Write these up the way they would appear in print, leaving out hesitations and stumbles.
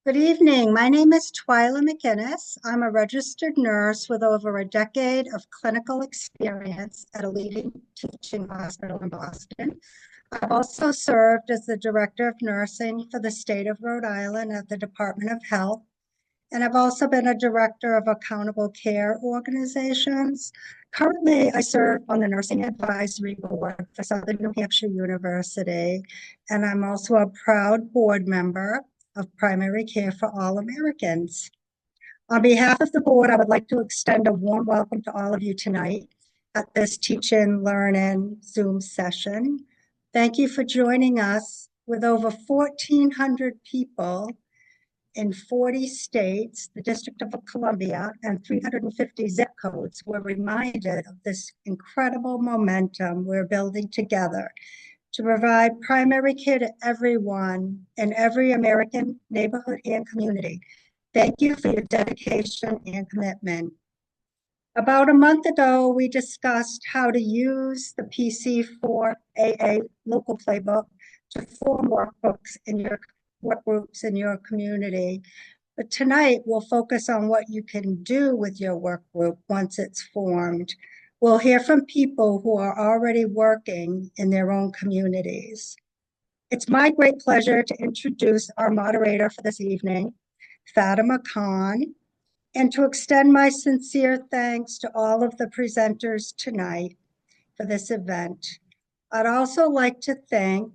Good evening. My name is Twyla McInnes. I'm a registered nurse with over a decade of clinical experience at a leading teaching hospital in Boston. I've also served as the Director of Nursing for the state of Rhode Island at the Department of Health, and I've also been a Director of Accountable Care Organizations. Currently, I serve on the Nursing Advisory Board for Southern New Hampshire University, and I'm also a proud board member of Primary Care for All Americans. On behalf of the board, I would like to extend a warm welcome to all of you tonight at this Teach and Learn In Zoom session. Thank you for joining us. With over 1,400 people in 40 states, the District of Columbia, and 350 zip codes, we're reminded of this incredible momentum we're building together to provide primary care to everyone in every American neighborhood and community. Thank you for your dedication and commitment. About a month ago, we discussed how to use the PC4AA local playbook to form workbooks in your work groups in your community. But tonight, we'll focus on what you can do with your work group once it's formed. We'll hear from people who are already working in their own communities. It's my great pleasure to introduce our moderator for this evening, Fatima Khan, and to extend my sincere thanks to all of the presenters tonight for this event. I'd also like to thank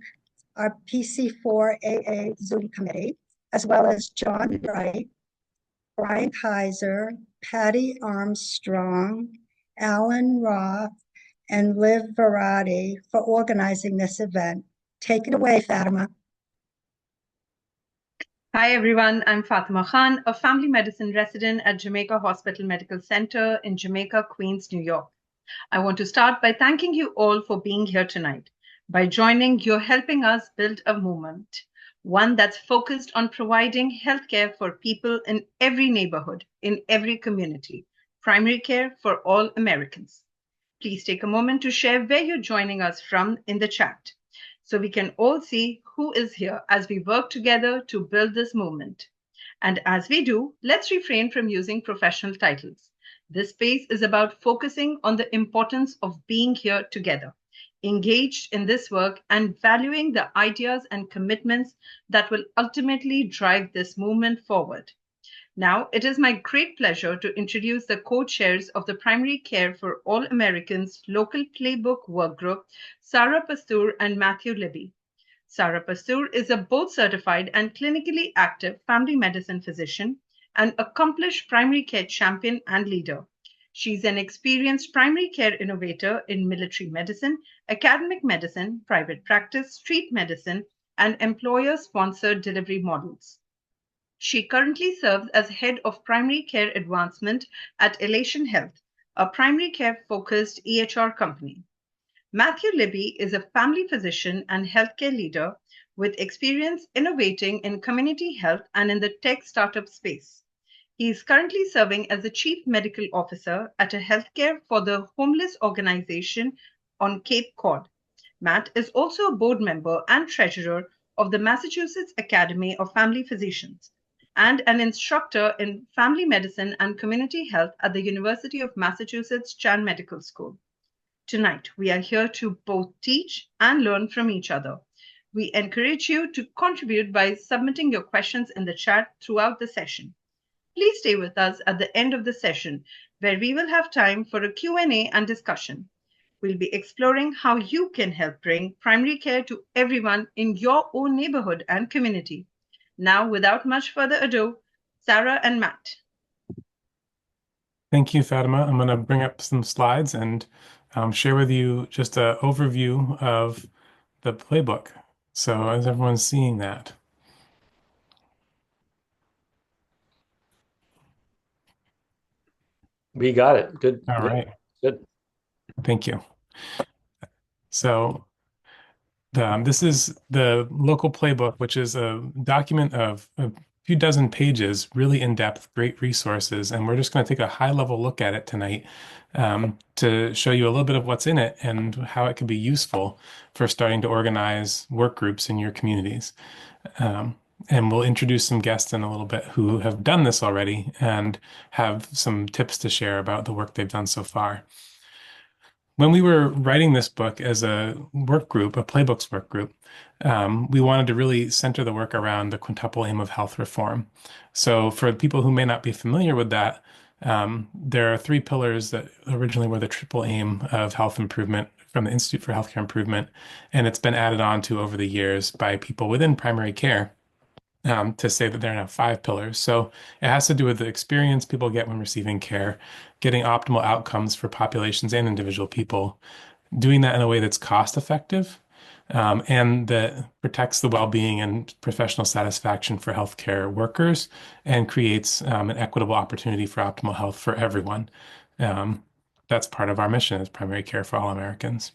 our PC4AA Zoom committee, as well as John Wright, Brian Kaiser, Patty Armstrong, Alan Roth, and Liv Verratti for organizing this event. Take it away, Fatima. Hi, everyone. I'm Fatima Khan, a family medicine resident at Jamaica Hospital Medical Center in Jamaica, Queens, New York. I want to start by thanking you all for being here tonight. By joining, you're helping us build a movement, one that's focused on providing healthcare for people in every neighborhood, in every community, primary care for all Americans. Please take a moment to share where you're joining us from in the chat, so we can all see who is here as we work together to build this movement. And as we do, let's refrain from using professional titles. This space is about focusing on the importance of being here together, engaged in this work, and valuing the ideas and commitments that will ultimately drive this movement forward. Now, it is my great pleasure to introduce the co-chairs of the Primary Care for All Americans local playbook work group, Sarah Pastur and Matthew Libby. Sarah Pastur is a board-certified and clinically active family medicine physician, an accomplished primary care champion and leader. She's an experienced primary care innovator in military medicine, academic medicine, private practice, street medicine, and employer-sponsored delivery models. She currently serves as head of primary care advancement at Elation Health, a primary care-focused EHR company. Matthew Libby is a family physician and healthcare leader with experience innovating in community health and in the tech startup space. He is currently serving as the chief medical officer at a healthcare for the homeless organization on Cape Cod. Matt is also a board member and treasurer of the Massachusetts Academy of Family Physicians and an instructor in family medicine and community health at the University of Massachusetts Chan Medical School. Tonight, we are here to both teach and learn from each other. We encourage you to contribute by submitting your questions in the chat throughout the session. Please stay with us at the end of the session, where we will have time for a Q&A and discussion. We'll be exploring how you can help bring primary care to everyone in your own neighborhood and community. Now, without much further ado, Sarah and Matt. Thank you, Fatima. I'm going to bring up some slides and share with you just an overview of the playbook. So as everyone's seeing that. We got it. Good. All right. Good. Thank you. So this is the local playbook, which is a document of a few dozen pages, really in-depth, great resources. And we're just going to take a high-level look at it tonight to show you a little bit of what's in it and how it can be useful for starting to organize work groups in your communities. And we'll introduce some guests in a little bit who have done this already and have some tips to share about the work they've done so far. When we were writing this book as a work group, a Playbooks work group, we wanted to really center the work around the quintuple aim of health reform. So for people who may not be familiar with that, there are three pillars that originally were the triple aim of health improvement from the Institute for Healthcare Improvement, and it's been added on to over the years by people within primary care to say that there are now five pillars. So it has to do with the experience people get when receiving care, getting optimal outcomes for populations and individual people, doing that in a way that's cost effective, and that protects the well-being and professional satisfaction for healthcare workers and creates an equitable opportunity for optimal health for everyone. That's part of our mission as primary care for all Americans.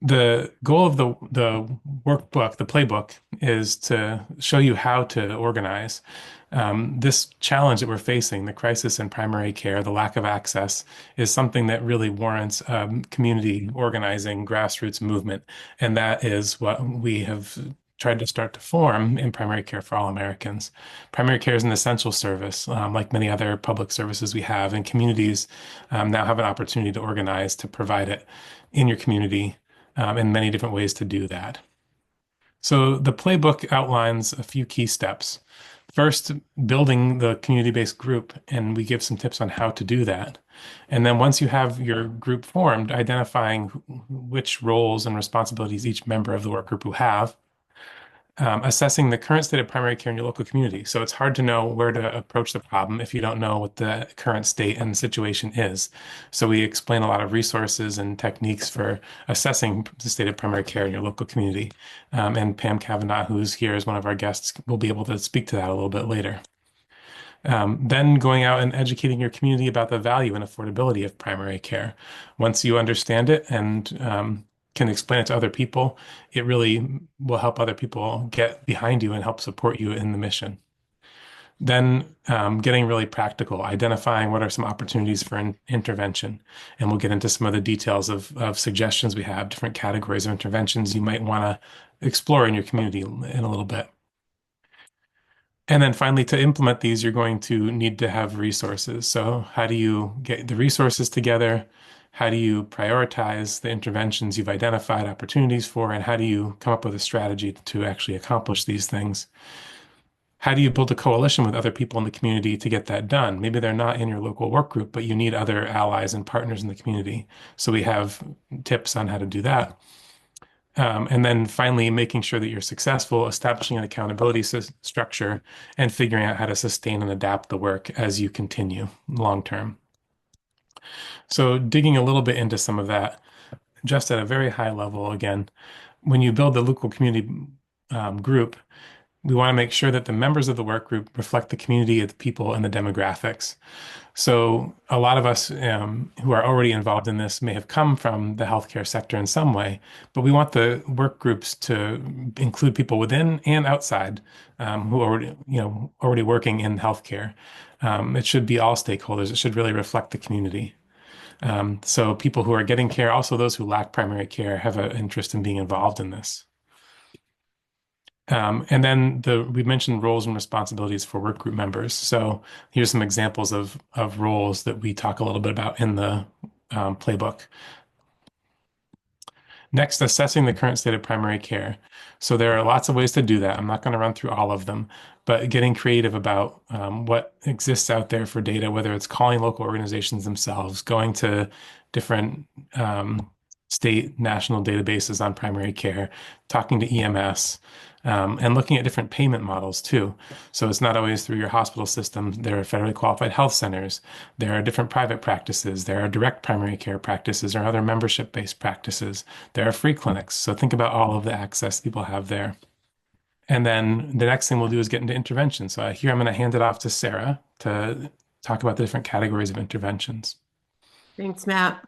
The goal of the workbook, the playbook, is to show you how to organize. This challenge that we're facing, the crisis in primary care, the lack of access, is something that really warrants community organizing, grassroots movement. And that is what we have tried to start to form in primary care for all Americans. Primary care is an essential service, like many other public services we have, and communities now have an opportunity to organize to provide it in your community and many different ways to do that. So the playbook outlines a few key steps. First, building the community-based group, and we give some tips on how to do that. And then once you have your group formed, identifying which roles and responsibilities each member of the work group will have, assessing the current state of primary care in your local community. So it's hard to know where to approach the problem if you don't know what the current state and situation is. So we explain a lot of resources and techniques for assessing the state of primary care in your local community. And Pam Kavanaugh, who's here as one of our guests, will be able to speak to that a little bit later. Then going out and educating your community about the value and affordability of primary care. Once you understand it and can explain it to other people, it really will help other people get behind you and help support you in the mission. Then getting really practical, identifying what are some opportunities for intervention. And we'll get into some of the details of suggestions we have, different categories of interventions you might want to explore in your community in a little bit. And then finally, to implement these, you're going to need to have resources. So how do you get the resources together? How do you prioritize the interventions you've identified opportunities for? And how do you come up with a strategy to actually accomplish these things? How do you build a coalition with other people in the community to get that done? Maybe they're not in your local work group, but you need other allies and partners in the community. So we have tips on how to do that. And then finally, making sure that you're successful, establishing an accountability structure, and figuring out how to sustain and adapt the work as you continue long term. So digging a little bit into some of that, just at a very high level, again, when you build the local community group, we want to make sure that the members of the work group reflect the community of the people and the demographics. So a lot of us who are already involved in this may have come from the healthcare sector in some way, but we want the work groups to include people within and outside who are already working in healthcare. It should be all stakeholders. It should really reflect the community. So people who are getting care, also those who lack primary care, have an interest in being involved in this. And then we mentioned roles and responsibilities for work group members. So here's some examples of roles that we talk a little bit about in the playbook. Next, assessing the current state of primary care. So there are lots of ways to do that. I'm not going to run through all of them, but getting creative about what exists out there for data, whether it's calling local organizations themselves, going to different state, national databases on primary care, talking to EMS, and looking at different payment models too. So it's not always through your hospital system. There are federally qualified health centers. There are different private practices. There are direct primary care practices or other membership-based practices. There are free clinics. So think about all of the access people have there. And then the next thing we'll do is get into intervention. So here I'm going to hand it off to Sarah to talk about the different categories of interventions. Thanks, Matt.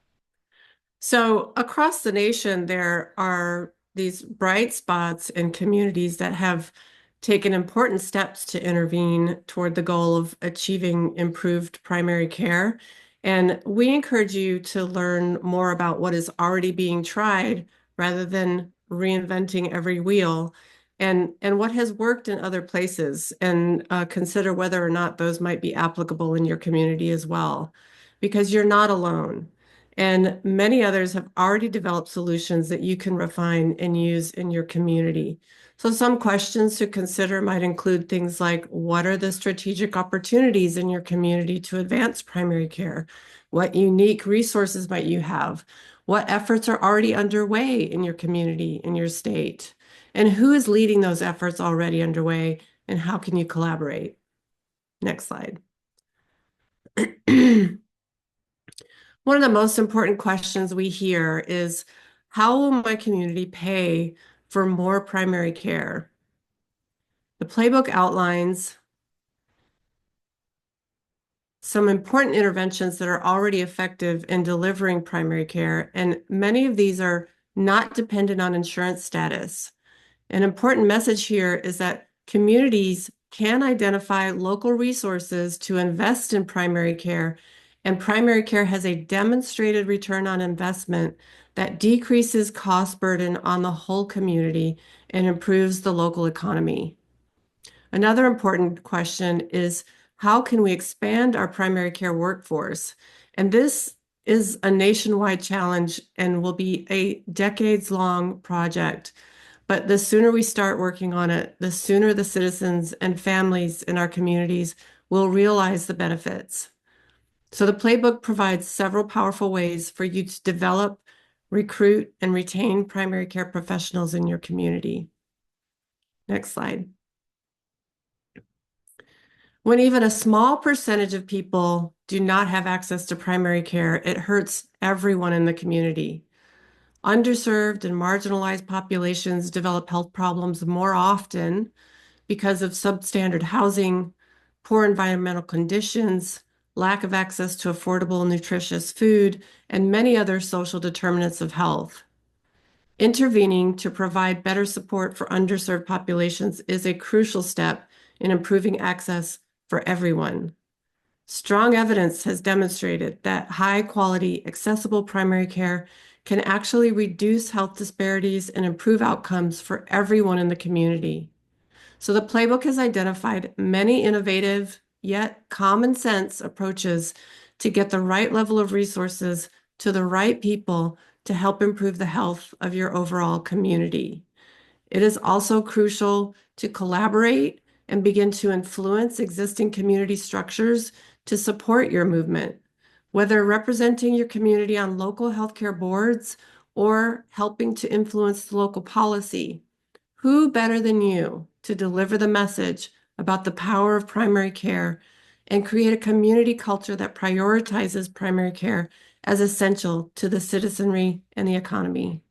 So across the nation, there are these bright spots in communities that have taken important steps to intervene toward the goal of achieving improved primary care. And we encourage you to learn more about what is already being tried rather than reinventing every wheel. and what has worked in other places, and consider whether or not those might be applicable in your community as well, because you're not alone. And many others have already developed solutions that you can refine and use in your community. So some questions to consider might include things like, what are the strategic opportunities in your community to advance primary care? What unique resources might you have? What efforts are already underway in your community, in your state? And who is leading those efforts already underway, and how can you collaborate? Next slide. One of the most important questions we hear is, how will my community pay for more primary care? The playbook outlines some important interventions that are already effective in delivering primary care, and many of these are not dependent on insurance status. An important message here is that communities can identify local resources to invest in primary care, and primary care has a demonstrated return on investment that decreases cost burden on the whole community and improves the local economy. Another important question is, how can we expand our primary care workforce? And this is a nationwide challenge and will be a decades-long project. But the sooner we start working on it, the sooner the citizens and families in our communities will realize the benefits. So the playbook provides several powerful ways for you to develop, recruit, and retain primary care professionals in your community. Next slide. When even a small percentage of people do not have access to primary care, it hurts everyone in the community. Underserved and marginalized populations develop health problems more often because of substandard housing, poor environmental conditions, lack of access to affordable, nutritious food, and many other social determinants of health. Intervening to provide better support for underserved populations is a crucial step in improving access for everyone. Strong evidence has demonstrated that high-quality, accessible primary care can actually reduce health disparities and improve outcomes for everyone in the community. So the playbook has identified many innovative yet common sense approaches to get the right level of resources to the right people to help improve the health of your overall community. It is also crucial to collaborate and begin to influence existing community structures to support your movement, whether representing your community on local healthcare boards or helping to influence the local policy. Who better than you to deliver the message about the power of primary care and create a community culture that prioritizes primary care as essential to the citizenry and the economy?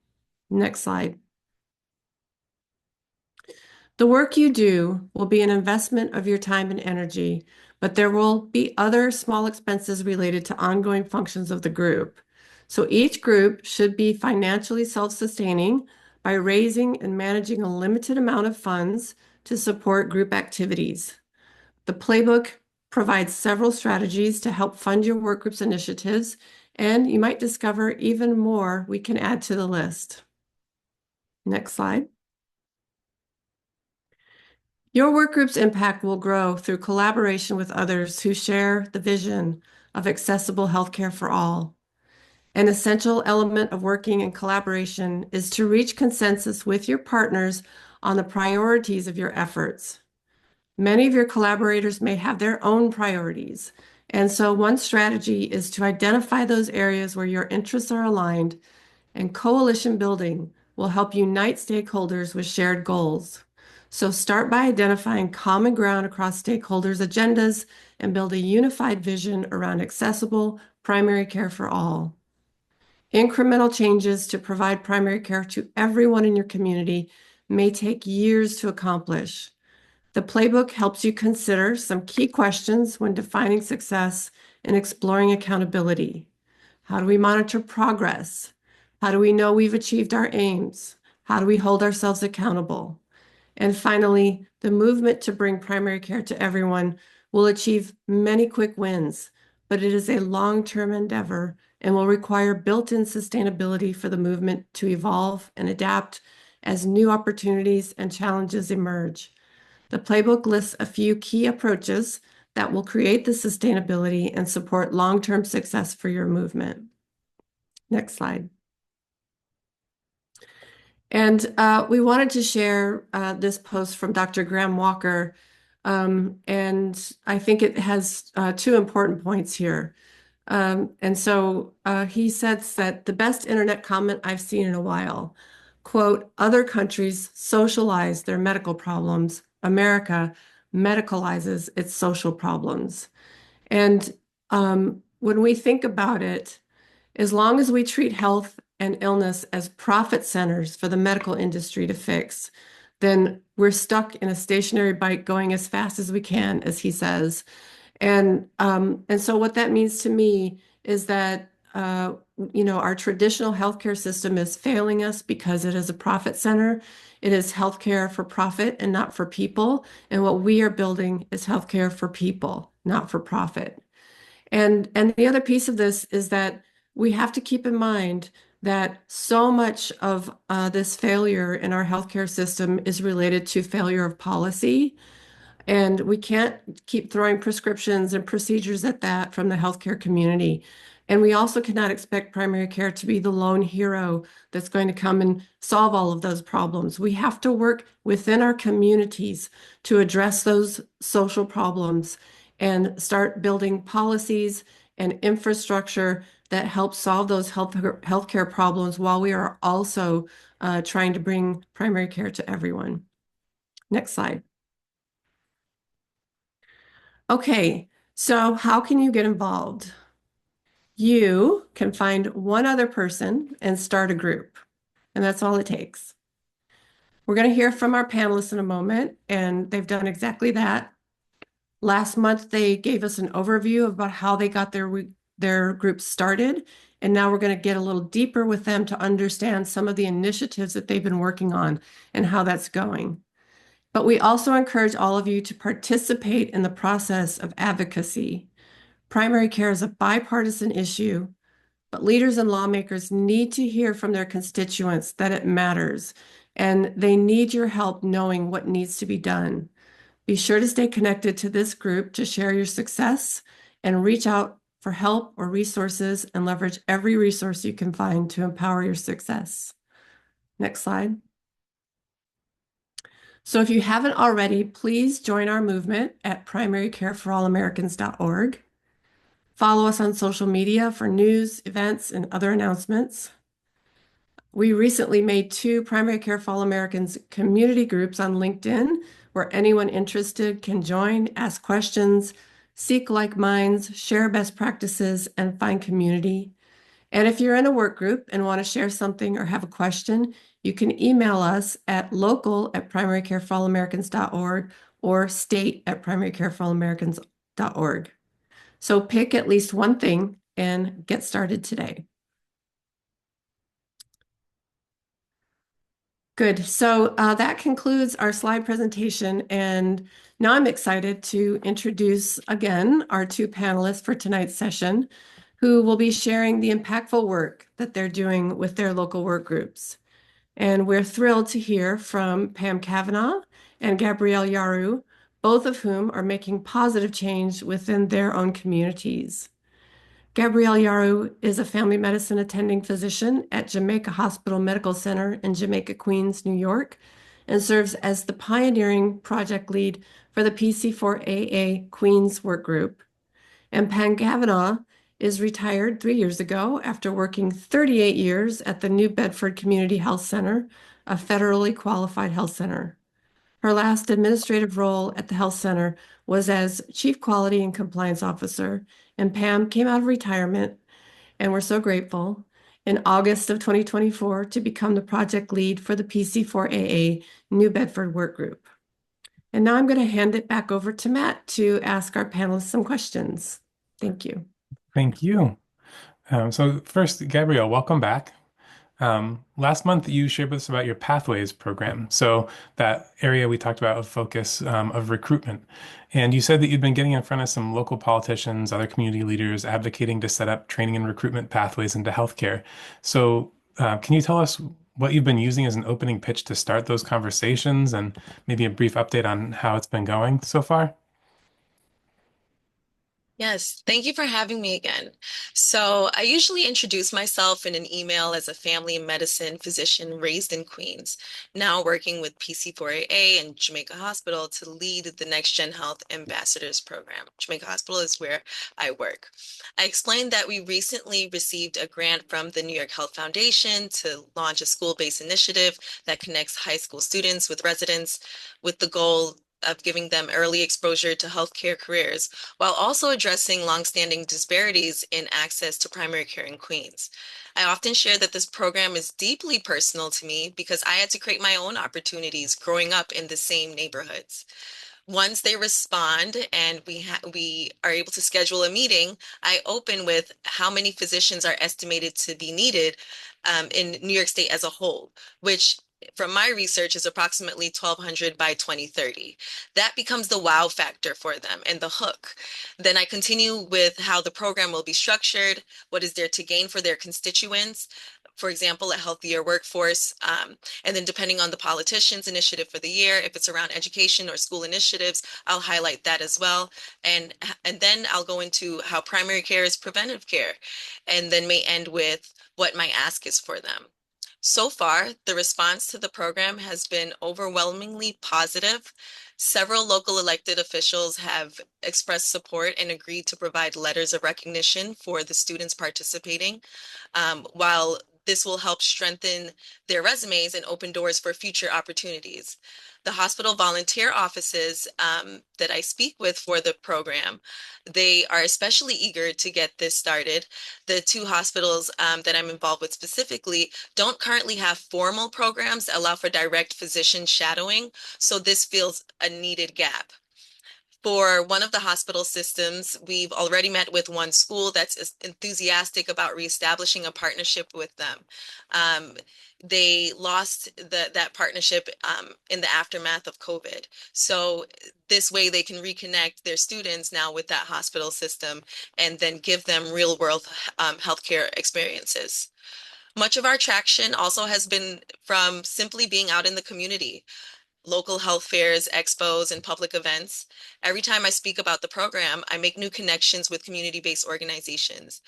Next slide. The work you do will be an investment of your time and energy, but there will be other small expenses related to ongoing functions of the group. So each group should be financially self-sustaining by raising and managing a limited amount of funds to support group activities. The playbook provides several strategies to help fund your work group's initiatives, and you might discover even more we can add to the list. Next slide. Your work group's impact will grow through collaboration with others who share the vision of accessible healthcare for all. An essential element of working in collaboration is to reach consensus with your partners on the priorities of your efforts. Many of your collaborators may have their own priorities, and so one strategy is to identify those areas where your interests are aligned, and coalition building will help unite stakeholders with shared goals. So start by identifying common ground across stakeholders' agendas and build a unified vision around accessible primary care for all. Incremental changes to provide primary care to everyone in your community may take years to accomplish. The playbook helps you consider some key questions when defining success and exploring accountability. How do we monitor progress? How do we know we've achieved our aims? How do we hold ourselves accountable? And finally, the movement to bring primary care to everyone will achieve many quick wins, but it is a long-term endeavor and will require built-in sustainability for the movement to evolve and adapt as new opportunities and challenges emerge. The playbook lists a few key approaches that will create the sustainability and support long-term success for your movement. Next slide. And we wanted to share this post from Dr. Graham Walker, and I think it has two important points here. And so he says that the best internet comment I've seen in a while, quote, "Other countries socialize their medical problems. America medicalizes its social problems." And when we think about it, as long as we treat health and illness as profit centers for the medical industry to fix, then we're stuck in a stationary bike going as fast as we can, as he says. And so what that means to me is that our traditional healthcare system is failing us because it is a profit center. It is healthcare for profit and not for people. And what we are building is healthcare for people, not for profit. And the other piece of this is that we have to keep in mind that so much of this failure in our healthcare system is related to failure of policy. And we can't keep throwing prescriptions and procedures at that from the healthcare community. And we also cannot expect primary care to be the lone hero that's going to come and solve all of those problems. We have to work within our communities to address those social problems and start building policies and infrastructure that help solve those healthcare problems while we are also trying to bring primary care to everyone. Next slide. Okay, so how can you get involved? You can find one other person and start a group, and that's all it takes. We're going to hear from our panelists in a moment, and they've done exactly that. Last month, they gave us an overview about how they got their group started, and now we're going to get a little deeper with them to understand some of the initiatives that they've been working on and how that's going. But we also encourage all of you to participate in the process of advocacy. Primary care is a bipartisan issue, but leaders and lawmakers need to hear from their constituents that it matters, and they need your help knowing what needs to be done. Be sure to stay connected to this group to share your success and reach out for help or resources and leverage every resource you can find to empower your success. Next slide. So if you haven't already, please join our movement at primarycareforallamericans.org. Follow us on social media for news, events, and other announcements. We recently made 2 Primary Care for All Americans community groups on LinkedIn where anyone interested can join, ask questions, seek like minds, share best practices, and find community. And if you're in a work group and want to share something or have a question, you can email us at local@primarycareforallamericans.org or state@primarycareforallamericans.org. So pick at least one thing and get started today. Good. So that concludes our slide presentation. And now I'm excited to introduce again our 2 panelists for tonight's session, who will be sharing the impactful work that they're doing with their local work groups. And we're thrilled to hear from Pam Kavanaugh and Gabrielle Yaru, both of whom are making positive change within their own communities. Gabrielle Yaru is a family medicine attending physician at Jamaica Hospital Medical Center in Jamaica, Queens, New York, and serves as the pioneering project lead for the PC4AA Queens work group. And Pam Kavanaugh is retired 3 years ago after working 38 years at the New Bedford Community Health Center, a federally qualified health center. Her last administrative role at the health center was as Chief Quality and Compliance Officer, and Pam came out of retirement, and we're so grateful, in August of 2024 to become the project lead for the PC4AA New Bedford Work Group. And now I'm going to hand it back over to Matt to ask our panelists some questions. Thank you. Thank you. So first, Gabrielle, welcome back. Last month, you shared with us about your Pathways program. So that area we talked about of focus of recruitment. And you said that you'd been getting in front of some local politicians, other community leaders, advocating to set up training and recruitment pathways into healthcare. So can you tell us what you've been using as an opening pitch to start those conversations and maybe a brief update on how it's been going so far? Yes, thank you for having me again. So I usually introduce myself in an email as a family medicine physician raised in Queens, now working with PC4AA and Jamaica Hospital to lead the Next Gen Health Ambassadors Program. Jamaica Hospital is where I work. I explained that we recently received a grant from the New York Health Foundation to launch a school-based initiative that connects high school students with residents with the goal of giving them early exposure to healthcare careers, while also addressing longstanding disparities in access to primary care in Queens. I often share that this program is deeply personal to me because I had to create my own opportunities growing up in the same neighborhoods. Once they respond and we are able to schedule a meeting, I open with how many physicians are estimated to be needed in New York State as a whole, which from my research is approximately 1,200 by 2030. That becomes the wow factor for them and the hook. Then I continue with how the program will be structured, what is there to gain for their constituents, for example, a healthier workforce, and then depending on the politician's initiative for the year, if it's around education or school initiatives, I'll highlight that as well. And then I'll go into how primary care is preventive care, and then may end with what my ask is for them. So far, the response to the program has been overwhelmingly positive. Several local elected officials have expressed support and agreed to provide letters of recognition for the students participating, while this will help strengthen their resumes and open doors for future opportunities. The hospital volunteer offices that I speak with for the program, they are especially eager to get this started. The two hospitals that I'm involved with specifically don't currently have formal programs that allow for direct physician shadowing, so this fills a needed gap. For one of the hospital systems, we've already met with one school that's enthusiastic about reestablishing a partnership with them. They lost that partnership in the aftermath of COVID. So this way they can reconnect their students now with that hospital system and then give them real world healthcare experiences. Much of our traction also has been from simply being out in the community. Local health fairs, expos, and public events. Every time I speak about the program, I make new connections with community-based organizations.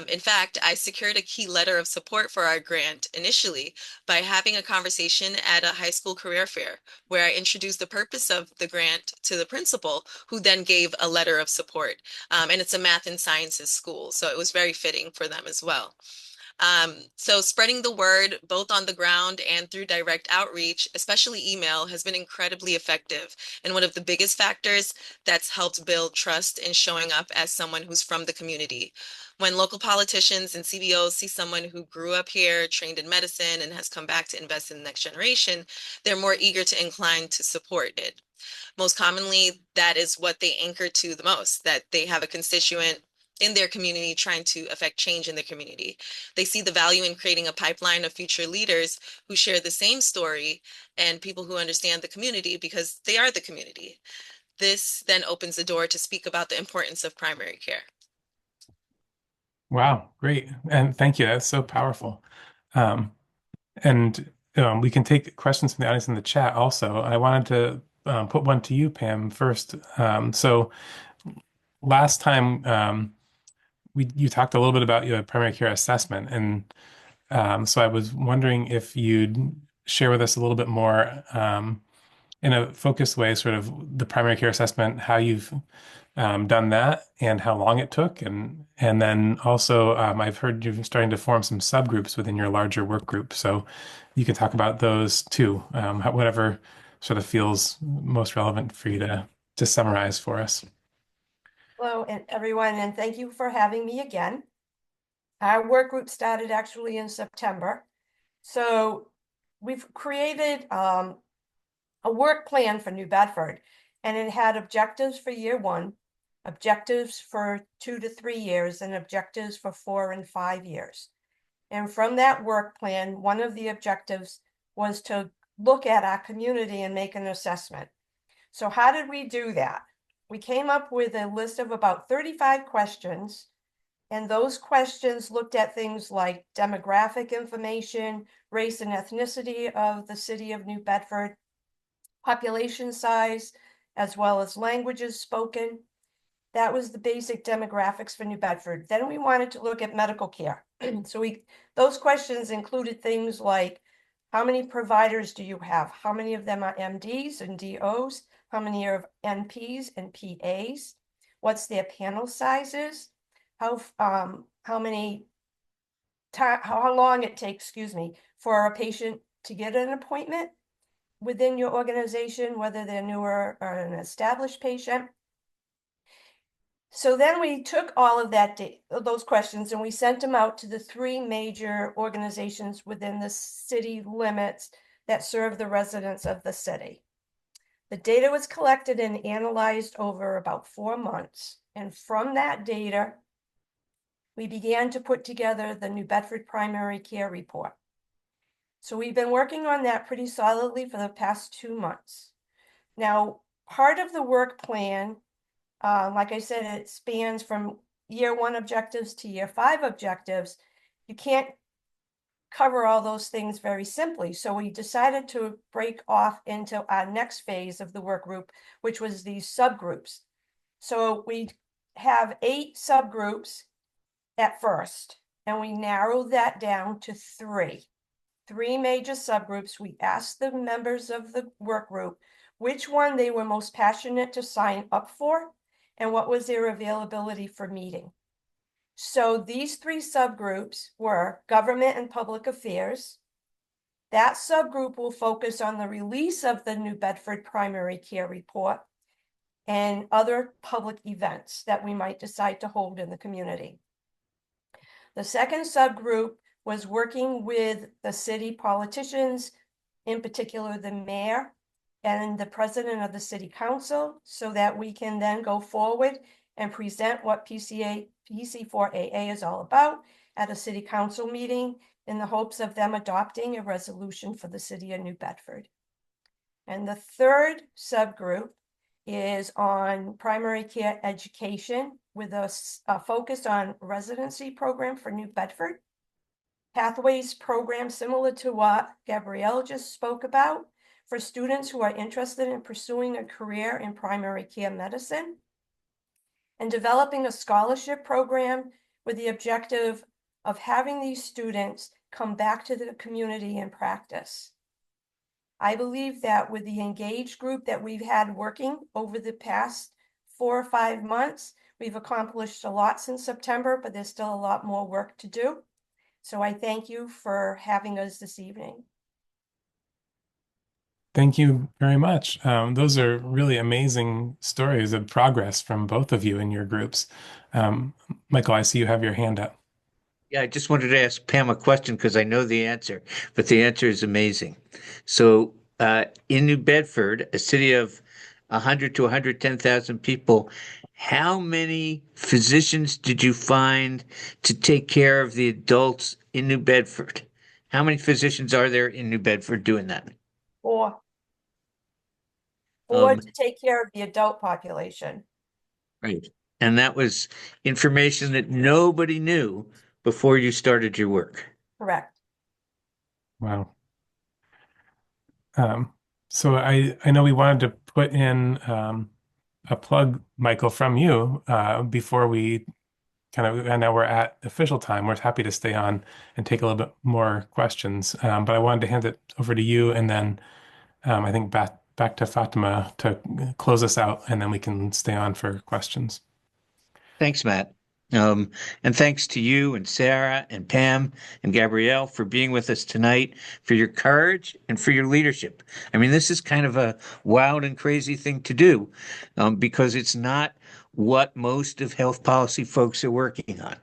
In fact, I secured a key letter of support for our grant initially by having a conversation at a high school career fair where I introduced the purpose of the grant to the principal, who then gave a letter of support. And it's a math and sciences school, so it was very fitting for them as well. So spreading the word both on the ground and through direct outreach, especially email, has been incredibly effective and one of the biggest factors that's helped build trust in showing up as someone who's from the community. When local politicians and CBOs see someone who grew up here, trained in medicine, and has come back to invest in the next generation, they're more eager to incline to support it. Most commonly, that is what they anchor to the most, that they have a constituent in their community trying to affect change in their community. They see the value in creating a pipeline of future leaders who share the same story and people who understand the community because they are the community. This then opens the door to speak about the importance of primary care. Wow, great. And thank you. That's so powerful. And we can take questions from the audience in the chat also. I wanted to put one to you, Pam, first. So last time you talked a little bit about your primary care assessment, and so I was wondering if you'd share with us a little bit more in a focused way, sort of the primary care assessment, how you've done that and how long it took. And then also I've heard you're starting to form some subgroups within your larger work group. So you can talk about those too, whatever sort of feels most relevant for you to summarize for us. Hello, everyone, and thank you for having me again. Our work group started actually in September. So we've created a work plan for New Bedford, and it had objectives for year 1, objectives for 2 to 3 years, and objectives for 4 and 5 years. And from that work plan, one of the objectives was to look at our community and make an assessment. So how did we do that? We came up with a list of about 35 questions, And those questions looked at things like demographic information, race and ethnicity of the city of New Bedford, population size, as well as languages spoken. That was the basic demographics for New Bedford. Then we wanted to look at medical care. So those questions included things like, how many providers do you have? How many of them are MDs and DOs? How many are NPs and PAs? What's their panel sizes? How long it takes, for a patient to get an appointment within your organization, whether they're newer or an established patient. So then we took all of those questions and we sent them out to the 3 major organizations within the city limits that serve the residents of the city. The data was collected and analyzed over about 4 months. And from that data, we began to put together the New Bedford Primary Care Report. So we've been working on that pretty solidly for the past 2 months. Now, part of the work plan, like I said, it spans from year 1 objectives to year 5 objectives. You can't cover all those things very simply. So we decided to break off into our next phase of the work group, which was these subgroups. So we have 8 subgroups at first, and we narrowed that down to 3 major subgroups. We asked the members of the work group which one they were most passionate to sign up for and what was their availability for meeting. So these 3 subgroups were government and public affairs. That subgroup will focus on the release of the New Bedford Primary Care Report and other public events that we might decide to hold in the community. The second subgroup was working with the city politicians, in particular the mayor and the president of the city council, so that we can then go forward and present what PC4AA is all about at a city council meeting in the hopes of them adopting a resolution for the city of New Bedford. And the third subgroup is on primary care education with a focus on residency program for New Bedford. Pathways program similar to what Gabrielle just spoke about for students who are interested in pursuing a career in primary care medicine. And developing a scholarship program with the objective of having these students come back to the community and practice. I believe that with the engaged group that we've had working over the past 4 or 5 months, we've accomplished a lot since September, but there's still a lot more work to do. So I thank you for having us this evening. Thank you very much. Those are really amazing stories of progress from both of you in your groups. Michael, I see you have your hand up. Yeah, I just wanted to ask Pam a question because I know the answer, but the answer is amazing. So in New Bedford, a city of 100 to 110,000 people, how many physicians did you find to take care of the adults in New Bedford? How many physicians are there in New Bedford doing that? 4 to take care of the adult population. Right. And that was information that nobody knew before you started your work. Correct. Wow. So I know we wanted to put in a plug, Michael, from you before we and now we're at official time. We're happy to stay on and take a little bit more questions. But I wanted to hand it over to you and then I think back to Fatima to close us out, and then we can stay on for questions. Thanks, Matt. And thanks to you and Sarah and Pam and Gabrielle for being with us tonight, for your courage and for your leadership. I mean, this is kind of a wild and crazy thing to do because it's not what most of health policy folks are working on.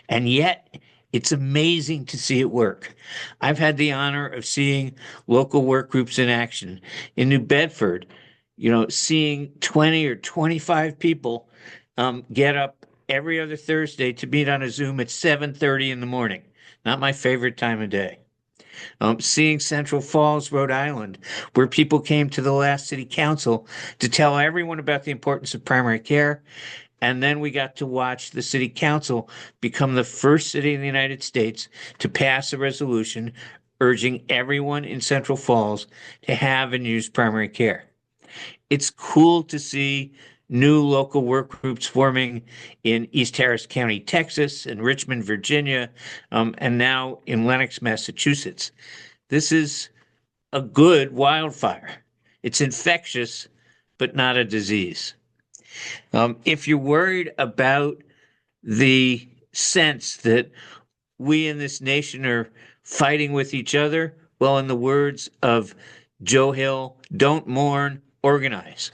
And yet, it's amazing to see it work. I've had the honor of seeing local work groups in action. In New Bedford, seeing 20 or 25 people get up every other Thursday to meet on a Zoom at 7:30 in the morning. Not my favorite time of day. Seeing Central Falls, Rhode Island, where people came to the last city council to tell everyone about the importance of primary care And then we got to watch the city council become the first city in the United States to pass a resolution urging everyone in Central Falls to have and use primary care. It's cool to see new local work groups forming in East Harris County, Texas, and Richmond, Virginia, and now in Lenox, Massachusetts. This is a good wildfire. It's infectious, but not a disease. If you're worried about the sense that we in this nation are fighting with each other, well, in the words of Joe Hill, don't mourn, organize.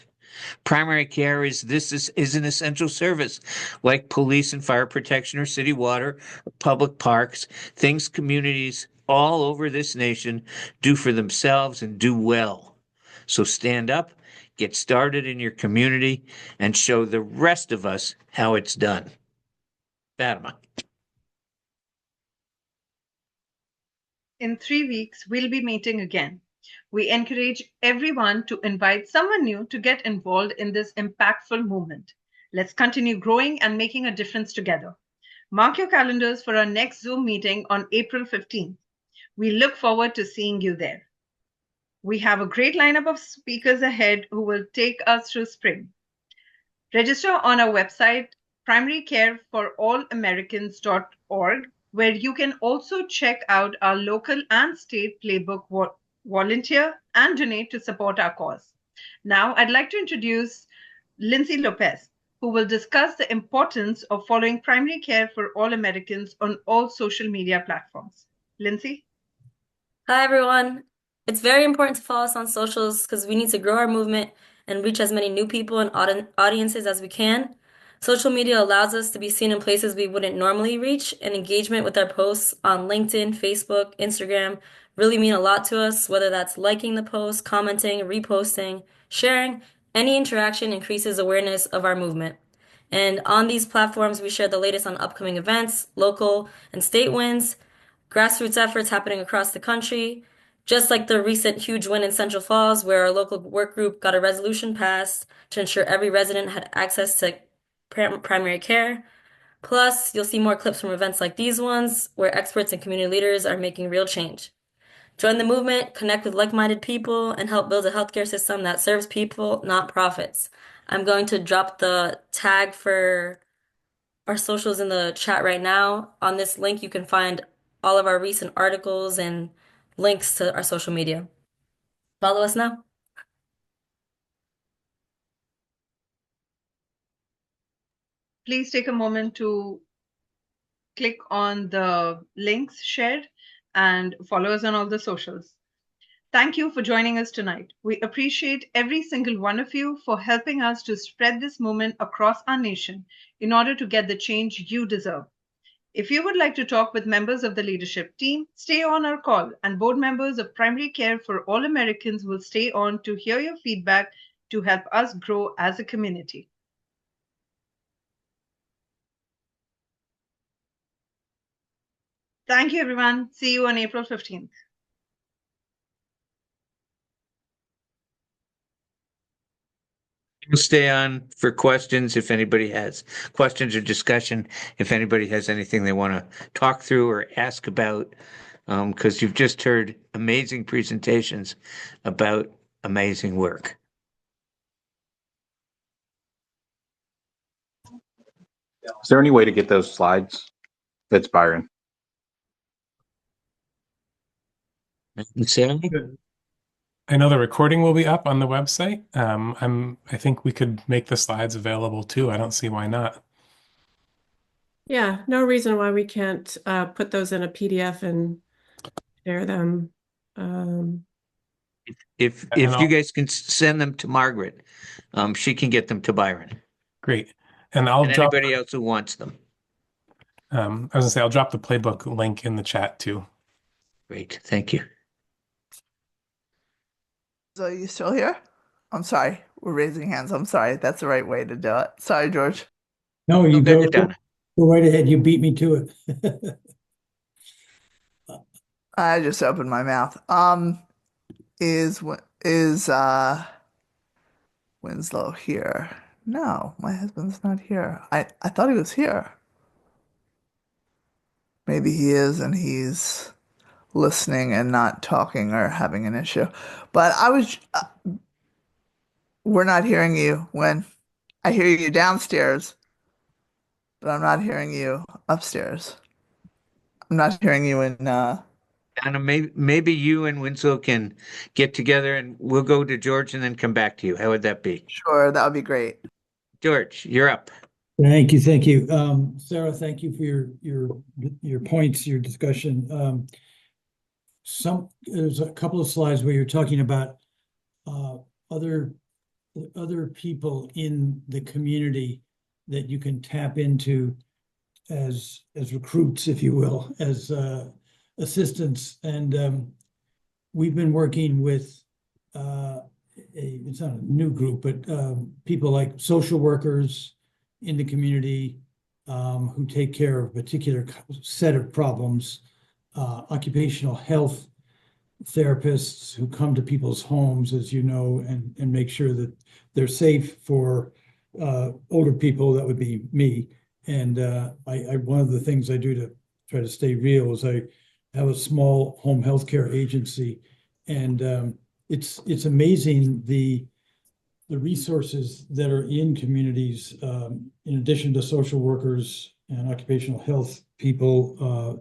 Primary care is an essential service, like police and fire protection or city water, or public parks, things communities all over this nation do for themselves and do well. So stand up, get started in your community, and show the rest of us how it's done. Fatima. In 3 weeks, we'll be meeting again. We encourage everyone to invite someone new to get involved in this impactful movement. Let's continue growing and making a difference together. Mark your calendars for our next Zoom meeting on April 15th. We look forward to seeing you there. We have a great lineup of speakers ahead who will take us through spring. Register on our website, primarycareforallamericans.org, where you can also check out our local and state playbook, volunteer, and donate to support our cause. Now, I'd like to introduce Lindsay Lopez, who will discuss the importance of following Primary Care for All Americans on all social media platforms. Lindsay? Hi, everyone. It's very important to follow us on socials because we need to grow our movement and reach as many new people and audiences as we can. Social media allows us to be seen in places we wouldn't normally reach, and engagement with our posts on LinkedIn, Facebook, Instagram really mean a lot to us, whether that's liking the post, commenting, reposting, sharing. Any interaction increases awareness of our movement. And on these platforms, we share the latest on upcoming events, local and state wins, grassroots efforts happening across the country, just like the recent huge win in Central Falls, where our local work group got a resolution passed to ensure every resident had access to primary care. Plus, you'll see more clips from events like these ones, where experts and community leaders are making real change. Join the movement, connect with like-minded people, and help build a healthcare system that serves people, not profits. I'm going to drop the tag for our socials in the chat right now. On this link, you can find all of our recent articles and links to our social media. Follow us now. Please take a moment to click on the links shared and follow us on all the socials. Thank you for joining us tonight. We appreciate every single one of you for helping us to spread this movement across our nation in order to get the change you deserve. If you would like to talk with members of the leadership team, stay on our call, and board members of Primary Care for All Americans will stay on to hear your feedback to help us grow as a community. Thank you, everyone. See you on April 15th. We'll stay on for questions if anybody has questions or discussion, if anybody has anything they want to talk through or ask about, because you've just heard amazing presentations about amazing work. Is there any way to get those slides? That's Byron. Sarah? I know the recording will be up on the website. I think we could make the slides available too. I don't see why not. Yeah, no reason why we can't put those in a PDF and share them. If you guys can send them to Margaret, she can get them to Byron. Great. And I'll And drop anybody else who wants them. I was gonna say I'll drop the playbook link in the chat too. Great, thank you. So are you still here? I'm sorry. We're raising hands. I'm sorry. That's the right way to do it. Sorry, George. No, you Go go, ahead, Donna. go right ahead. You beat me to it. I just opened my mouth. Is Winslow here? No, my husband's not here. I thought he was here. Maybe he is and he's listening and not talking or having an issue. But we're not hearing you when I hear you downstairs, but I'm not hearing you upstairs. I'm not hearing you in, Donna, maybe you and Winslow can get together and we'll go to George and then come back to you. How would that be? sure, that would be great. George, you're up. Thank you, thank you. Sarah, thank you for your points, your discussion. There's a couple of slides where you're talking about other people in the community that you can tap into as recruits, if you will, as assistants. And we've been working with it's not a new group, but people like social workers in the community who take care of a particular set of problems, occupational health therapists who come to people's homes, as you know, and make sure that they're safe for older people. That would be me. And one of the things I do to try to stay real is I have a small home healthcare agency, and it's amazing the resources that are in communities, in addition to social workers and occupational health people.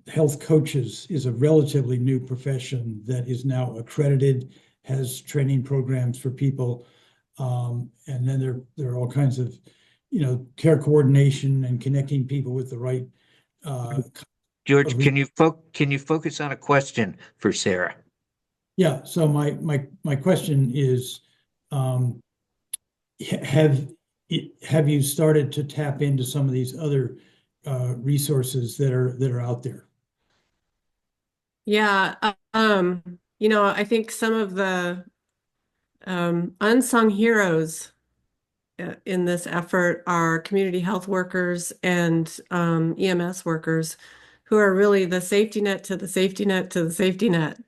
Health coaches is a relatively new profession that is now accredited, has training programs for people. And then there are all kinds of, care coordination and connecting people with the right. George, can you focus on a question for Sarah? Yeah. So my question is, have you started to tap into some of these other resources that are out there? Yeah, I think some of the unsung heroes in this effort are community health workers and EMS workers who are really the safety net to the safety net to the safety net.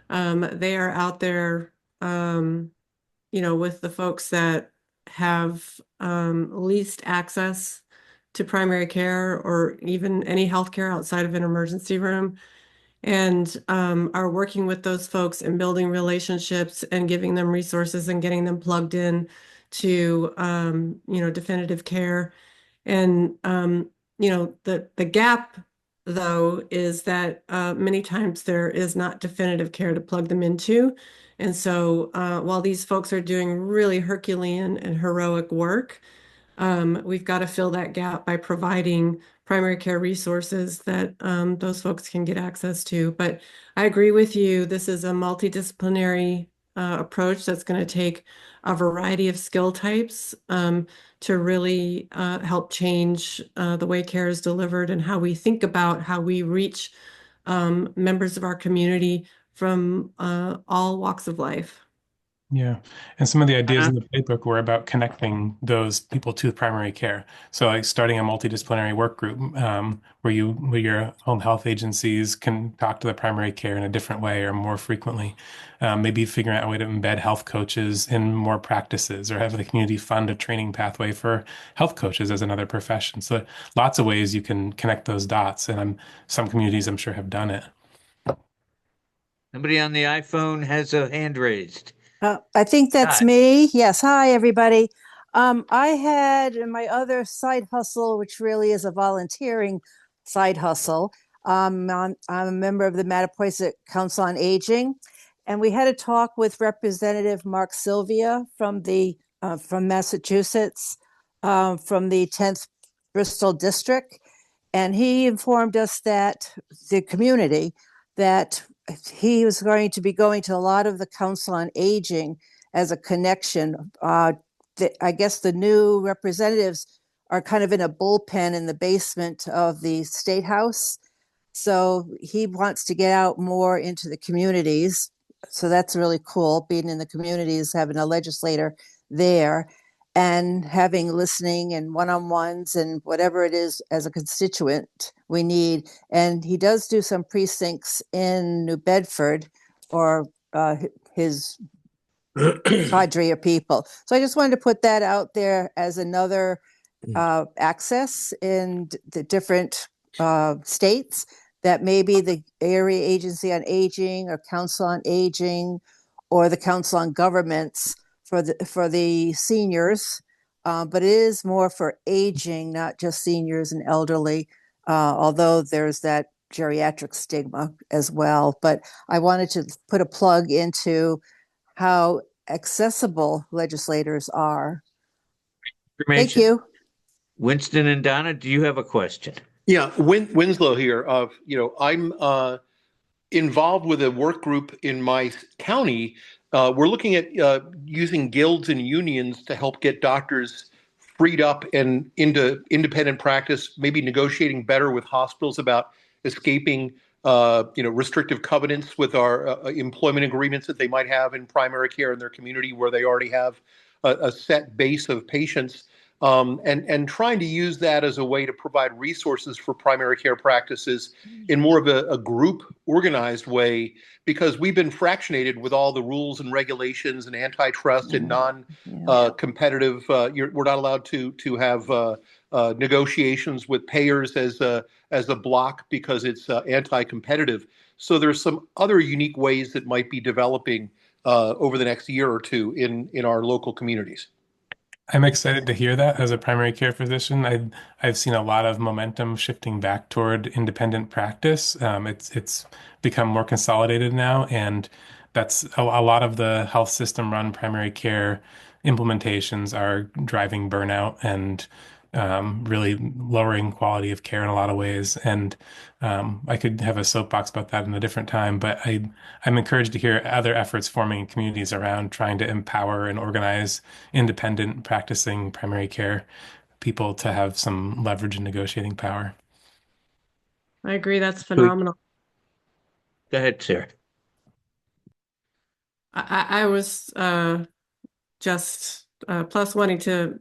They are out there, with the folks that have least access to primary care or even any healthcare outside of an emergency room, and are working with those folks and building relationships and giving them resources and getting them plugged in to definitive care. And the gap, though, is that many times there is not definitive care to plug them into. And so while these folks are doing really Herculean and heroic work, we've got to fill that gap by providing primary care resources that those folks can get access to. But I agree with you. This is a multidisciplinary approach that's going to take a variety of skill types to really help change the way care is delivered and how we think about how we reach members of our community from all walks of life. Yeah. And some of the ideas in the playbook were about connecting those people to primary care. So like starting a multidisciplinary work group where your home health agencies can talk to the primary care in a different way or more frequently. Maybe figuring out a way to embed health coaches in more practices or have the community fund a training pathway for health coaches as another profession. So lots of ways you can connect those dots. And some communities I'm sure have done it. Somebody on the iPhone has a hand raised. I think that's Hi. me. Yes. Hi, everybody. I had my other side hustle, which really is a volunteering side hustle. I'm a member of the Mattapoisett Council on Aging, and we had a talk with Representative Mark Sylvia from Massachusetts, from the 10th Bristol District, and he informed us that the community that he was going to be going to a lot of the Council on Aging as a connection. I guess the new representatives are kind of in a bullpen in the basement of the State House. So he wants to get out more into the communities. So that's really cool, being in the communities, having a legislator there and having listening and one-on-ones and whatever it is as a constituent we need. And he does do some precincts in New Bedford, or his cadre of people. So I just wanted to put that out there as another access in the different states, that maybe the Area Agency on Aging or Council on Aging or the Council on Governments for the seniors, but it is more for aging, not just seniors and elderly, although there's that geriatric stigma as well. But I wanted to put a plug into how accessible legislators are. Thank you. Winston and Donna, do you have a question? Yeah, Winslow here. I'm involved with a work group in my county. We're looking at using guilds and unions to help get doctors freed up and into independent practice, maybe negotiating better with hospitals about escaping restrictive covenants with our employment agreements that they might have in primary care in their community where they already have a set base of patients. And trying to use that as a way to provide resources for primary care practices in more of a group organized way, because we've been fractionated with all the rules and regulations and antitrust and non-competitive. We're not allowed to have negotiations with payers as a block because it's anti-competitive. So there's some other unique ways that might be developing over the next year or two in our local communities. I'm excited to hear that. As a primary care physician, I've seen a lot of momentum shifting back toward independent practice. It's become more consolidated now, and that's a lot of the health system run primary care implementations are driving burnout and really lowering quality of care in a lot of ways. And I could have a soapbox about that in a different time, but I'm encouraged to hear other efforts forming in communities around trying to empower and organize independent practicing primary care people to have some leverage and negotiating power. I agree. That's phenomenal. Go ahead, Sarah. I was just plus wanting to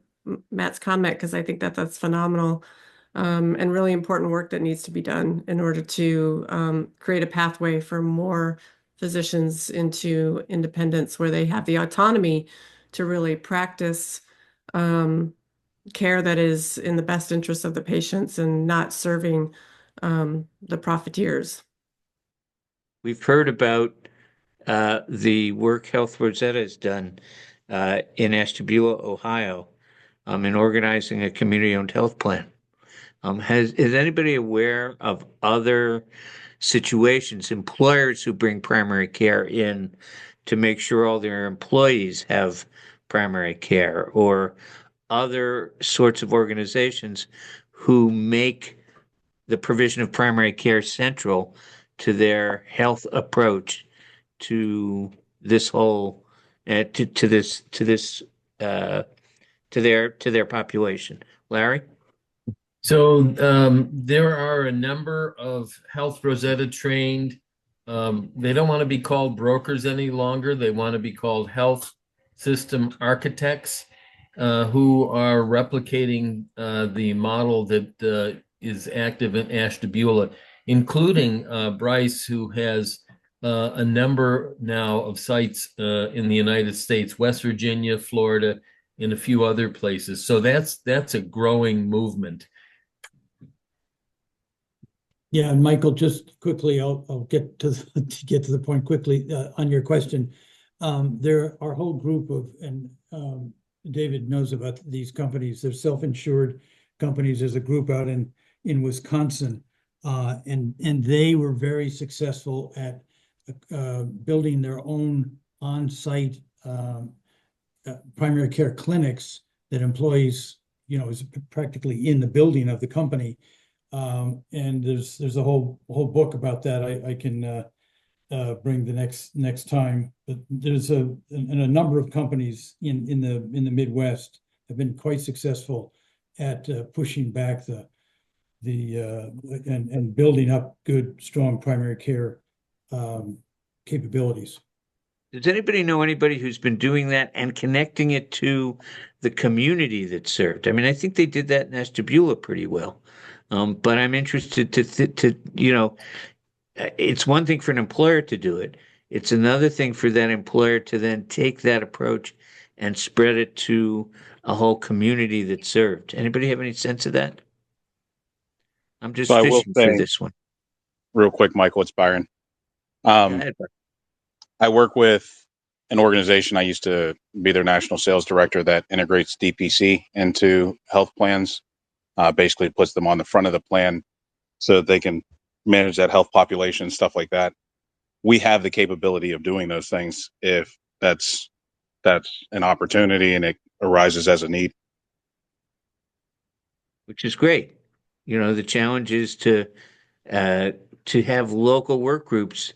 Matt's comment, because I think that's phenomenal and really important work that needs to be done in order to create a pathway for more physicians into independence where they have the autonomy to really practice care that is in the best interest of the patients and not serving the profiteers. We've heard about the work Health Rosetta has done in Ashtabula, Ohio, in organizing a community-owned health plan. Is anybody aware of other situations, employers who bring primary care in to make sure all their employees have primary care, or other sorts of organizations who make the provision of primary care central to their health approach to this whole to their population? Larry? So there are a number of Health Rosetta trained. They don't want to be called brokers any longer. They want to be called health system architects, who are replicating the model that is active in Ashtabula, including Bryce, who has a number now of sites in the United States, West Virginia, Florida, and a few other places. So that's a growing movement. Yeah, and Michael, just quickly, I'll get to the point quickly on your question. There are a whole group of, and David knows about these companies. They're self-insured companies. There's a group out in Wisconsin, and they were very successful at building their own on-site primary care clinics that employees, is practically in the building of the company. And there's a whole book about that. I can bring the next time. But there's a number of companies in the Midwest have been quite successful at pushing back and building up good, strong primary care capabilities. Does anybody know anybody who's been doing that and connecting it to the community that's served? I mean, I think they did that in Ashtabula pretty well. But I'm interested to it's one thing for an employer to do it. It's another thing for that employer to then take that approach and spread it to a whole community that's served. Anybody have any sense of that? I'm just So I will fishing for say this one. real quick, Michael, it's Byron. Go Um, ahead, Bart. I work with an organization. I used to be their national sales director that integrates DPC into health plans. Basically puts them on the front of the plan so that they can manage that health population, stuff like that. We have the capability of doing those things if that's an opportunity and it arises as a need. Which is great. You know, the challenge is to have local work groups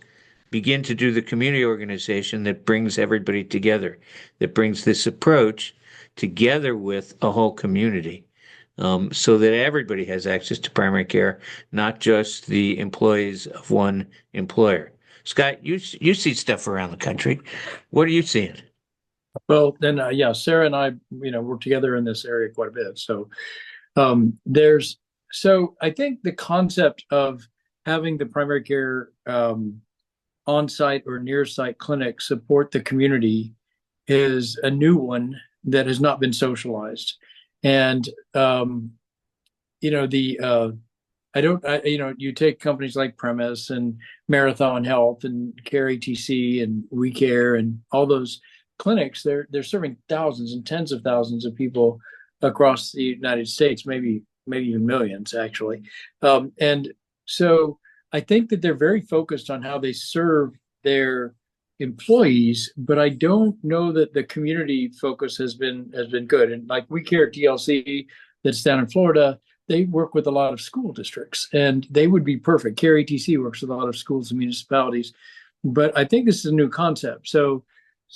begin to do the community organization that brings everybody together, that brings this approach together with a whole community, so that everybody has access to primary care, not just the employees of one employer. Scott, you see stuff around the country. What are you seeing? Well, then, yeah, Sarah and I, we're together in this area quite a bit. So so I think the concept of having the primary care on-site or near-site clinic support the community is a new one that has not been socialized. And you take companies like Premise and Marathon Health and Care ATC and We Care and all those clinics. They're serving thousands and tens of thousands of people across the United States, maybe even millions, actually. And so I think that they're very focused on how they serve their employees, but I don't know that the community focus has been good. And like We Care TLC, that's down in Florida, they work with a lot of school districts, and they would be perfect. Care ATC works with a lot of schools and municipalities, but I think this is a new concept. So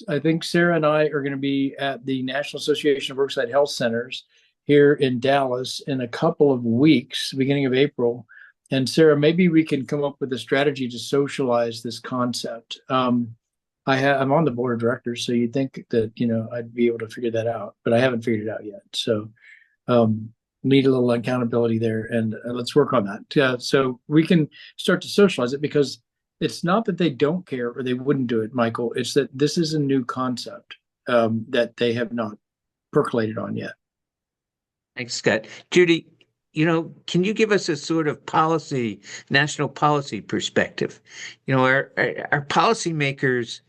I think Sarah and I are going to be at the National Association of Worksite Health Centers here in Dallas in a couple of weeks, beginning of April. And Sarah, maybe we can come up with a strategy to socialize this concept. I'm on the board of directors, so you'd think that, I'd be able to figure that out, but I haven't figured it out yet. So need a little accountability there, and let's work on that. So we can start to socialize it, because it's not that they don't care or they wouldn't do it, Michael. It's that this is a new concept that they have not percolated on yet. Thanks, Scott. Judy, can you give us a sort of national policy perspective? Are policymakers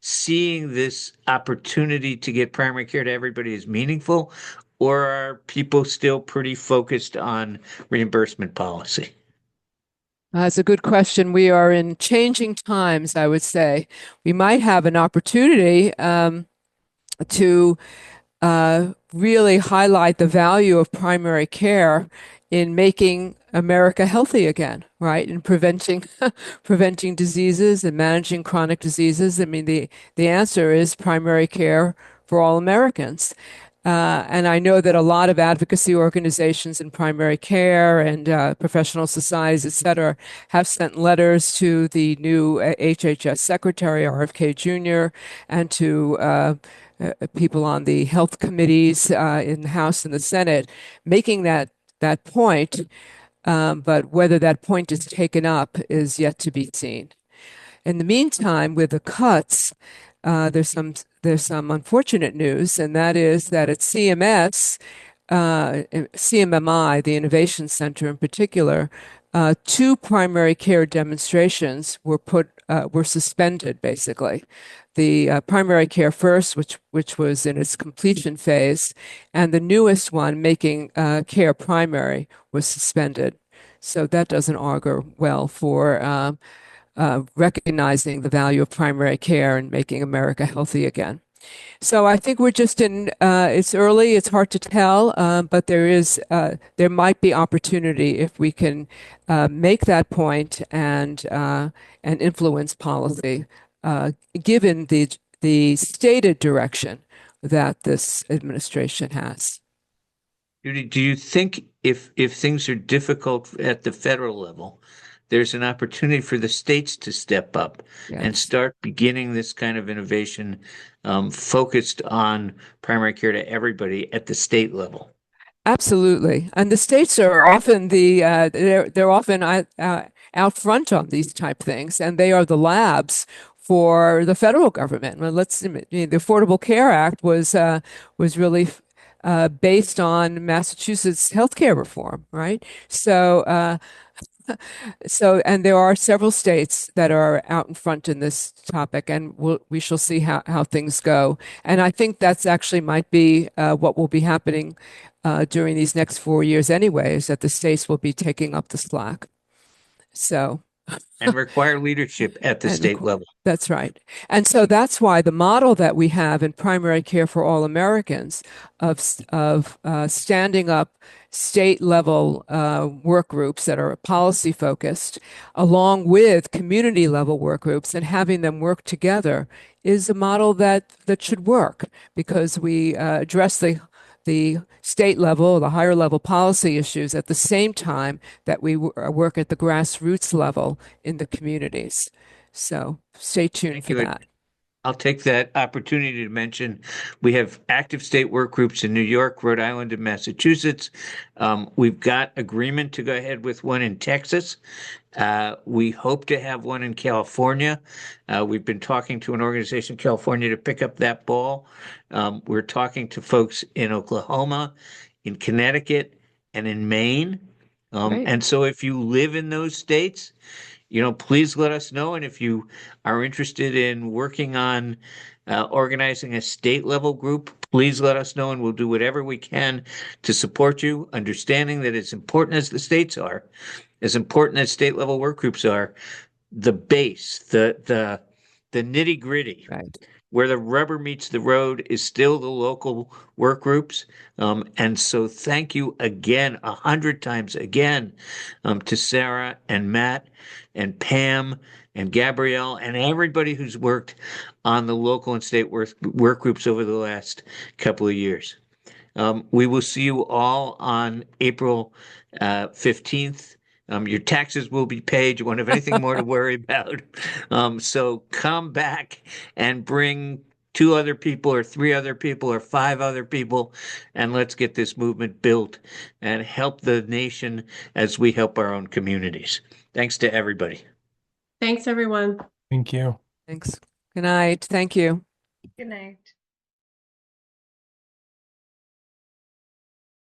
seeing this opportunity to get primary care to everybody as meaningful, or are people still pretty focused on reimbursement policy? That's a good question. We are in changing times, I would say. We might have an opportunity to really highlight the value of primary care in making America healthy again, right? In preventing diseases and managing chronic diseases. I mean, the answer is primary care for all Americans. And I know that a lot of advocacy organizations in primary care and professional societies, et cetera, have sent letters to the new HHS Secretary, RFK Jr., and to people on the health committees in the House and the Senate, making that point. But whether that point is taken up is yet to be seen. In the meantime, with the cuts, there's some unfortunate news, and that is that at CMS, CMMI, the Innovation Center in particular, 2 primary care demonstrations were suspended, basically. The primary care first, which was in its completion phase, and the newest one, making care primary, was suspended. So that doesn't augur well for recognizing the value of primary care and making America healthy again. So I think we're just it's early, it's hard to tell, but there might be opportunity if we can make that point and influence policy, given the stated direction that this administration has. Judy, do you think if things are difficult at the federal level, there's an opportunity for the states to step up and start beginning this kind of innovation focused on primary care to everybody at the state level? Absolutely, and the states are often they're often out front on these type things, and they are the labs for the federal government. Well, the Affordable Care Act was really based on Massachusetts healthcare reform, right? And there are several states that are out in front in this topic, and we shall see how things go. And I think that's actually might be what will be happening during these next 4 years anyway, is that the states will be taking up the slack. So. And require leadership at the state level. That's right. And so that's why the model that we have in primary care for all Americans of standing up state level work groups that are policy focused, along with community level work groups, and having them work together is a model that should work, because we address the state level, the higher level policy issues at the same time that we work at the grassroots level in the communities. So stay tuned for that. I'll take that opportunity to mention we have active state work groups in New York, Rhode Island, and Massachusetts. We've got agreement to go ahead with one in Texas. We hope to have one in California. We've been talking to an organization in California to pick up that ball. We're talking to folks in Oklahoma, in Connecticut, and in Maine. And so if you live in those states, please let us know. And if you are interested in working on organizing a state level group, please let us know, and we'll do whatever we can to support you, understanding that as important as the states are, as important as state level work groups are, the base, the nitty gritty, where the rubber meets the road, is still the local work groups. And so thank you again, 100 times again, to Sarah and Matt and Pam and Gabrielle and everybody who's worked on the local and state work groups over the last couple of years. We will see you all on April 15th. Your taxes will be paid. You won't have anything more to worry about. So come back and bring 2 other people or 3 other people or 5 other people, and let's get this movement built and help the nation as we help our own communities. Thanks to everybody. Thanks, everyone. Thank you. Thanks. Good night. Thank you. Good night.